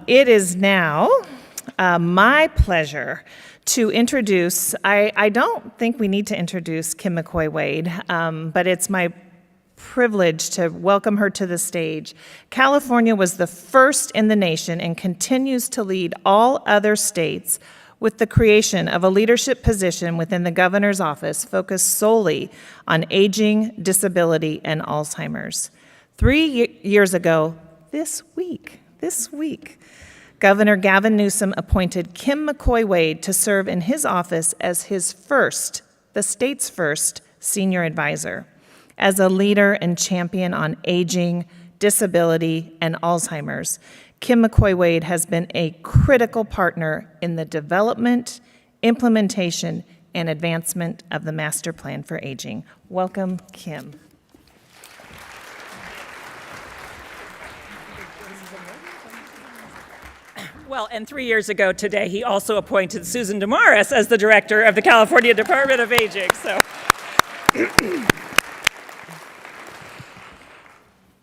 It is now my pleasure to introduce, I don't think we need to introduce Kim McCoy-Wade, but it's my privilege to welcome her to the stage. California was the first in the nation and continues to lead all other states with the creation of a leadership position within the governor's office focused solely on aging, disability, and Alzheimer's. 3 years ago, this week, Governor Gavin Newsom appointed Kim McCoy-Wade to serve in his office as the state's first senior advisor. As a leader and champion on aging, disability, and Alzheimer's, Kim McCoy-Wade has been a critical partner in the development, implementation, and advancement of the Master Plan for Aging. Welcome, Kim. Well, and 3 years ago today, he also appointed Susan Damaris as the director of the California Department of Aging. So,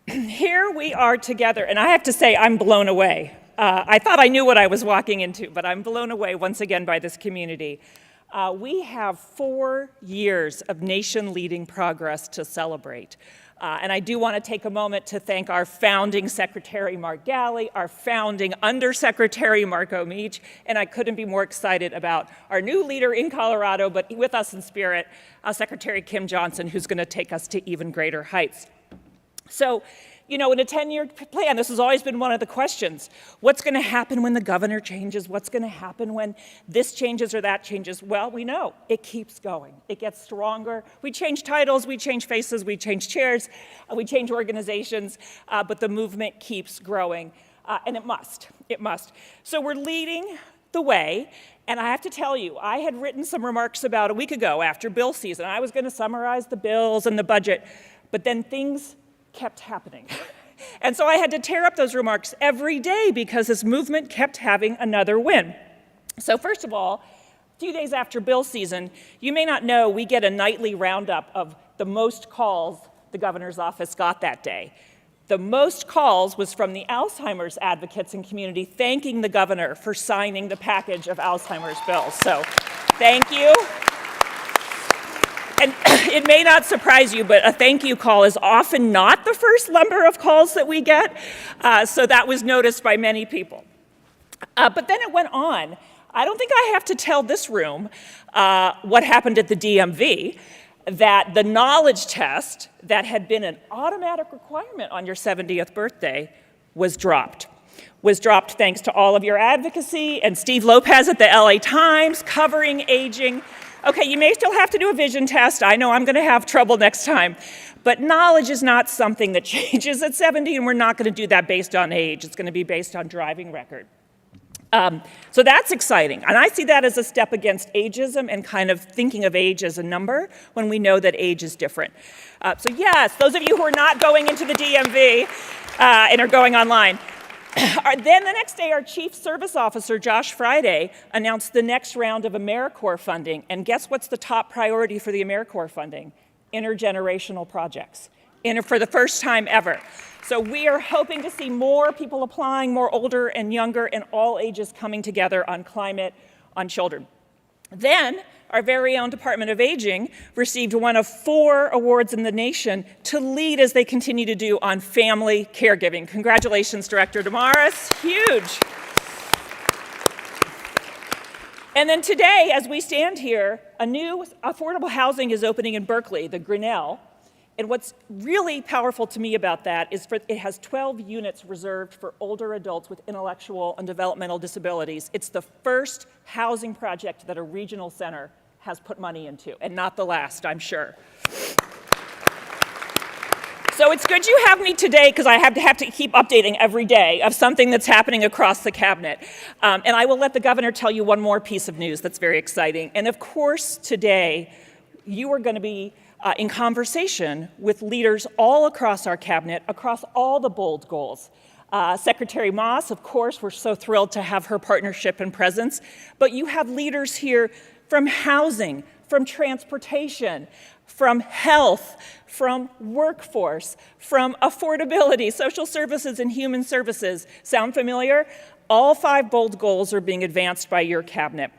here we are together, and I have to say, I'm blown away. I thought I knew what I was walking into, but I'm blown away once again by this community. We have 4 years of nation-leading progress to celebrate. And I do want to take a moment to thank our founding Secretary, Mark Galley, our founding Undersecretary, Mark Omich, and I couldn't be more excited about our new leader in Colorado, but with us in spirit, Secretary Kim Johnson, who's going to take us to even greater heights. So, you know, in a 10-year plan, this has always been one of the questions. What's going to happen when the governor changes? What's going to happen when this changes or that changes? Well, we know it keeps going. It gets stronger. We change titles, we change faces, we change chairs, we change organizations, but the movement keeps growing, and it must. It must. So we're leading the way. And I have to tell you, I had written some remarks about a week ago after bill season. I was going to summarize the bills and the budget, but then things kept happening. And so I had to tear up those remarks every day because this movement kept having another win. So first of all, a few days after bill season, you may not know we get a nightly roundup of the most calls the governor's office got that day. The most calls was from the Alzheimer's advocates and community thanking the governor for signing the package of Alzheimer's bills. So thank you. And it may not surprise you, but a thank you call is often not the first number of calls that we get, so that was noticed by many people. But then it went on. I don't think I have to tell this room what happened at the DMV, that the knowledge test that had been an automatic requirement on your 70th birthday was dropped thanks to all of your advocacy and Steve Lopez at the LA Times covering aging. Okay, you may still have to do a vision test. I know I'm going to have trouble next time. But knowledge is not something that changes at 70, and we're not going to do that based on age. It's going to be based on driving record. So that's exciting. And I see that as a step against ageism and kind of thinking of age as a number when we know that age is different. So yes, those of you who are not going into the DMV and are going online, then the next day, our Chief Service Officer, Josh Friday, announced the next round of AmeriCorps funding. And guess what's the top priority for the AmeriCorps funding? Intergenerational projects, for the first time ever. So we are hoping to see more people applying, more older and younger, and all ages coming together on climate, on children. Then, our very own Department of Aging received one of 4 awards in the nation to lead as they continue to do on family caregiving. Congratulations, Director Damaris, huge. And then today, as we stand here, a new affordable housing is opening in Berkeley, the Grinnell. And what's really powerful to me about that is it has 12 units reserved for older adults with intellectual and developmental disabilities. It's the first housing project that a regional center has put money into, and not the last, I'm sure. So it's good you have me today because I have to keep updating every day of something that's happening across the cabinet. And I will let the governor tell you one more piece of news that's very exciting. And of course, today, you are going to be in conversation with leaders all across our cabinet, across all the bold goals. Secretary Moss, of course, we're so thrilled to have her partnership and presence, but you have leaders here from housing, from transportation, from health, from workforce, from affordability, social services and human services. Sound familiar? All 5 bold goals are being advanced by your cabinet.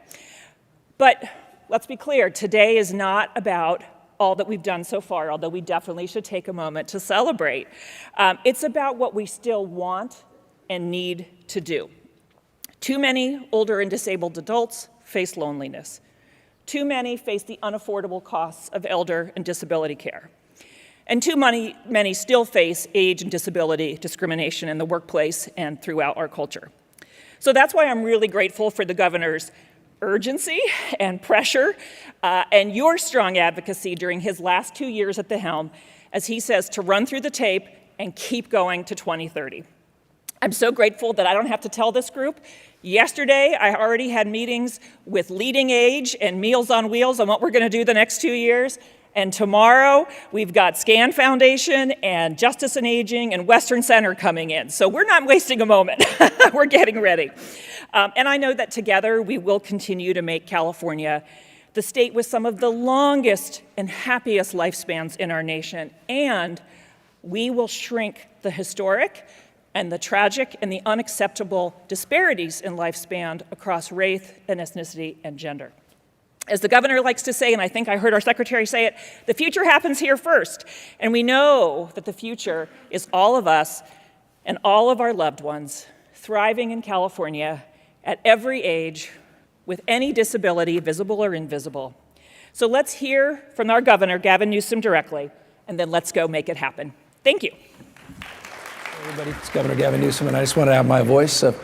But let's be clear, today is not about all that we've done so far, although we definitely should take a moment to celebrate. It's about what we still want and need to do. Too many older and disabled adults face loneliness. Too many face the unaffordable costs of elder and disability care. And too many still face age and disability discrimination in the workplace and throughout our culture. So that's why I'm really grateful for the governor's urgency and pressure and your strong advocacy during his last 2 years at the helm, as he says to run through the tape and keep going to 2030. I'm so grateful that I don't have to tell this group. Yesterday, I already had meetings with Leading Age and Meals on Wheels on what we're going to do the next 2 years. And tomorrow, we've got SCAN Foundation and Justice and Aging and Western Center coming in. So we're not wasting a moment. We're getting ready. And I know that together, we will continue to make California the state with some of the longest and happiest lifespans in our nation. And we will shrink the historic and the tragic and the unacceptable disparities in lifespan across race and ethnicity and gender. As the governor likes to say, and I think I heard our secretary say it, the future happens here first. And we know that the future is all of us and all of our loved ones thriving in California at every age with any disability, visible or invisible. So let's hear from our governor, Gavin Newsom, directly, and then let's go make it happen. Thank you. Everybody, it's Governor Gavin Newsom, and I just want to have my voice of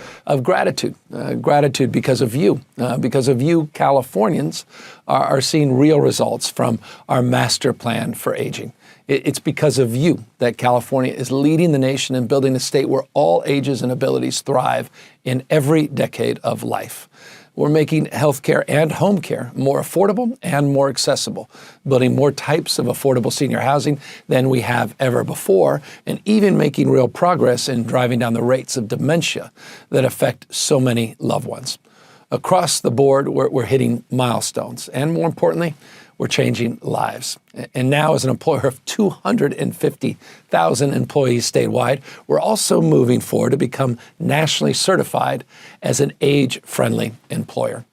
gratitude. Gratitude because of you. Because of you, Californians are seeing real results from our master plan for aging. It's because of you that California is leading the nation in building a state where all ages and abilities thrive in every decade of life. We're making healthcare and home care more affordable and more accessible, building more types of affordable senior housing than we have ever before, and even making real progress in driving down the rates of dementia that affect so many loved ones. Across the board, we're hitting milestones, and more importantly, we're changing lives. And now, as an employer of 250,000 employees statewide, we're also moving forward to become nationally certified as an age-friendly employer.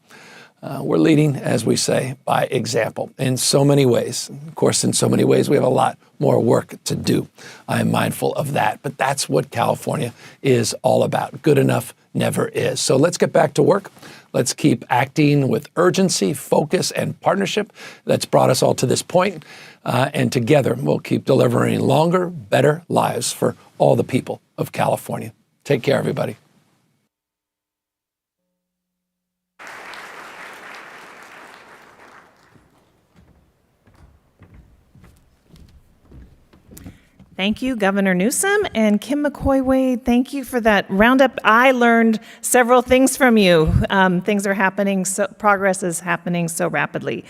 We're leading, as we say, by example in so many ways. Of course, in so many ways, we have a lot more work to do. I'm mindful of that, but that's what California is all about. Good enough never is. So let's get back to work. Let's keep acting with urgency, focus, and partnership that's brought us all to this point. And together, we'll keep delivering longer, better lives for all the people of California. Take care, everybody. Thank you, Governor Newsom, and Kim McCoy-Wade. Thank you for that roundup. I learned several things from you. Things are happening, progress is happening so rapidly.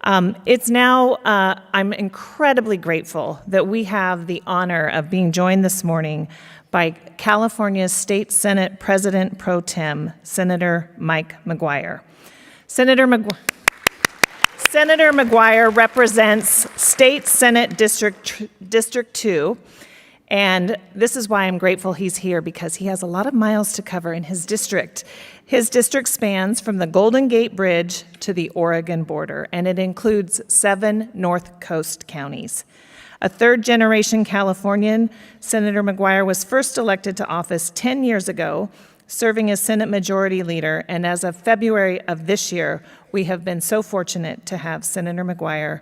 It's now, I'm incredibly grateful that we have the honor of being joined this morning by California's State Senate President Pro Tem, Senator Mike McGuire. Senator McGuire represents State Senate District 2, and this is why I'm grateful he's here, because he has a lot of miles to cover in his district. His district spans from the Golden Gate Bridge to the Oregon border, and it includes 7 North Coast counties. A third-generation Californian, Senator McGuire was first elected to office 10 years ago, serving as Senate Majority Leader, and as of February of this year, we have been so fortunate to have Senator McGuire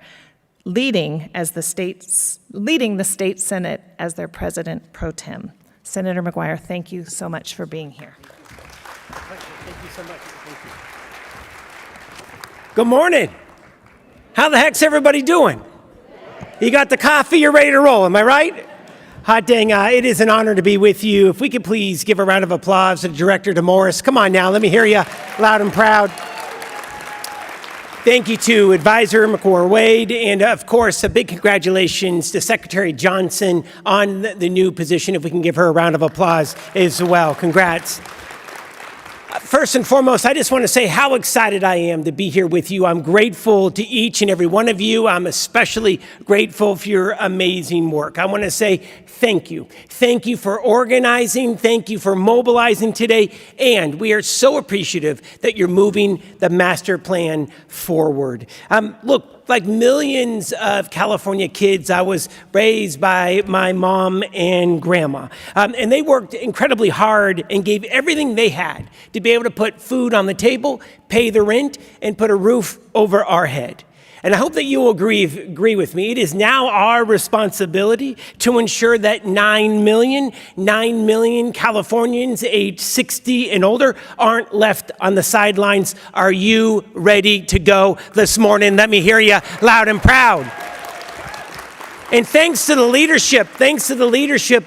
leading the state Senate as their President Pro Tem. Senator McGuire, thank you so much for being here. Thank you so much. Thank you. Good morning. How the heck's everybody doing? You got the coffee, you're ready to roll, am I right? Hot dang, it is an honor to be with you. If we could please give a round of applause to Director DeMorris. Come on now, let me hear you loud and proud. Thank you to Advisor McCoy-Wade, and of course, a big congratulations to Secretary Johnson on the new position. If we can give her a round of applause as well. Congrats. First and foremost, I just want to say how excited I am to be here with you. I'm grateful to each and every one of you. I'm especially grateful for your amazing work. I want to say thank you. Thank you for organizing. Thank you for mobilizing today. And we are so appreciative that you're moving the master plan forward. Look, like millions of California kids, I was raised by my mom and grandma. And they worked incredibly hard and gave everything they had to be able to put food on the table, pay the rent, and put a roof over our head. And I hope that you will agree with me. It is now our responsibility to ensure that 9 million Californians aged 60 and older aren't left on the sidelines. Are you ready to go this morning? Let me hear you loud and proud. And thanks to the leadership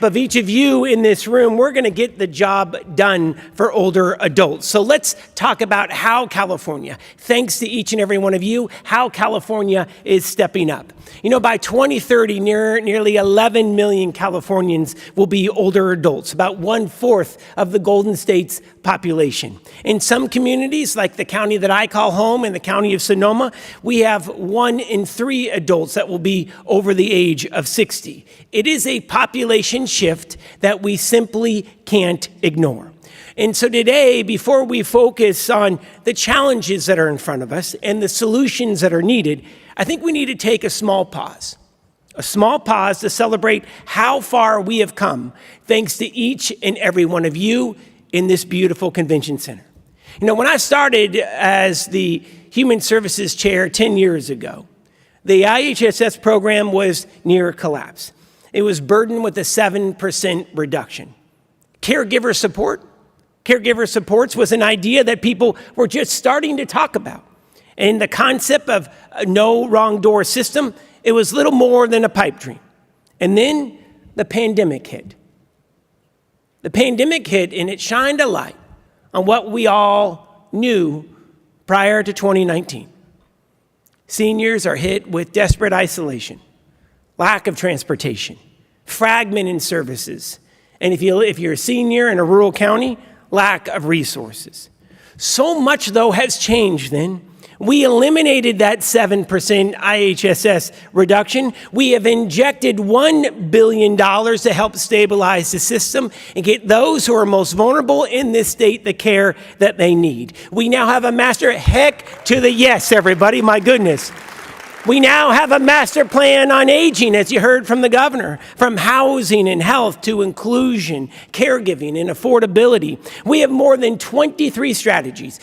of each of you in this room, we're going to get the job done for older adults. So let's talk about how California, thanks to each and every one of you, how California is stepping up. You know, by 2030, nearly 11 million Californians will be older adults, about 1/4 of the Golden State's population. In some communities, like the county that I call home in the county of Sonoma, we have 1 in 3 adults that will be over the age of 60. It is a population shift that we simply can't ignore. And so today, before we focus on the challenges that are in front of us and the solutions that are needed, I think we need to take a small pause to celebrate how far we have come, thanks to each and every one of you in this beautiful convention center. You know, when I started as the Human Services Chair 10 years ago, the IHSS program was near collapse. It was burdened with a 7% reduction. Caregiver supports was an idea that people were just starting to talk about. And the concept of a no wrong door system, it was little more than a pipe dream. And then the pandemic hit. The pandemic hit and it shined a light on what we all knew prior to 2019. Seniors are hit with desperate isolation, lack of transportation, fragmented services, and if you're a senior in a rural county, lack of resources. So much, though, has changed then. We eliminated that 7% IHSS reduction. We have injected $1 billion to help stabilize the system and get those who are most vulnerable in this state the care that they need. We now have a master, heck to the yes, everybody, my goodness. We now have a master plan on aging, as you heard from the governor, from housing and health to inclusion, caregiving, and affordability. We have more than 23 strategies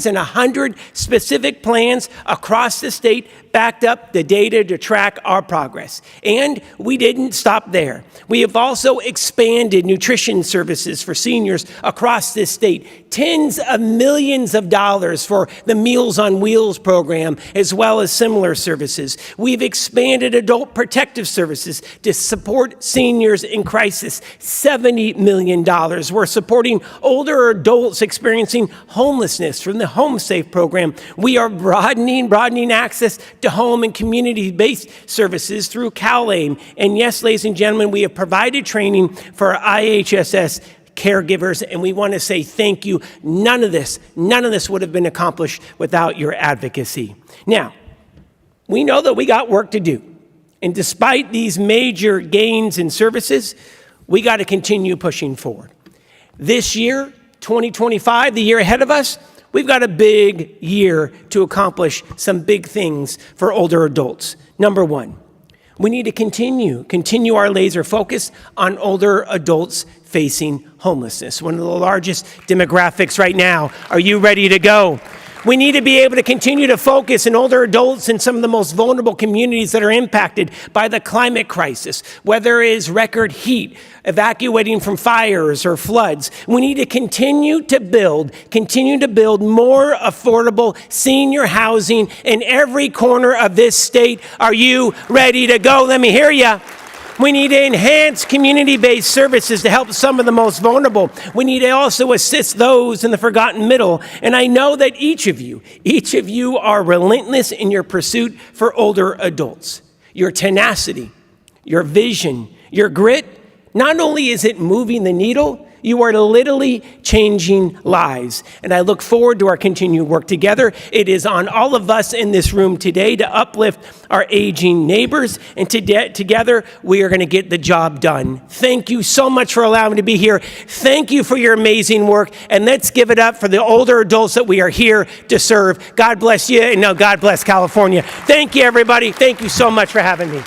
and 100 specific plans across the state backed up the data to track our progress. And we didn't stop there. We have also expanded nutrition services for seniors across this state. Tens of millions of dollars for the Meals on Wheels program, as well as similar services. We've expanded adult protective services to support seniors in crisis, $70 million. We're supporting older adults experiencing homelessness from the Home Safe program. We are broadening access to home and community-based services through CalAIM. And yes, ladies and gentlemen, we have provided training for IHSS caregivers, and we want to say thank you. None of this would have been accomplished without your advocacy. Now, we know that we got work to do. And despite these major gains in services, we got to continue pushing forward. This year, 2025, the year ahead of us, we've got a big year to accomplish some big things for older adults. Number one, we need to continue our laser focus on older adults facing homelessness, one of the largest demographics right now. Are you ready to go? We need to be able to continue to focus on older adults in some of the most vulnerable communities that are impacted by the climate crisis, whether it is record heat, evacuating from fires or floods. We need to continue to build more affordable senior housing in every corner of this state. Are you ready to go? Let me hear you. We need to enhance community-based services to help some of the most vulnerable. We need to also assist those in the forgotten middle. And I know that each of you are relentless in your pursuit for older adults. Your tenacity, your vision, your grit, not only is it moving the needle, You are literally changing lives. And I look forward to our continued work together. It is on all of us in this room today to uplift our aging neighbors. And together, we are going to get the job done. Thank you so much for allowing me to be here. Thank you for your amazing work. And let's give it up for the older adults that we are here to serve. God bless you. And now God bless California. Thank you, everybody. Thank you so much for having me.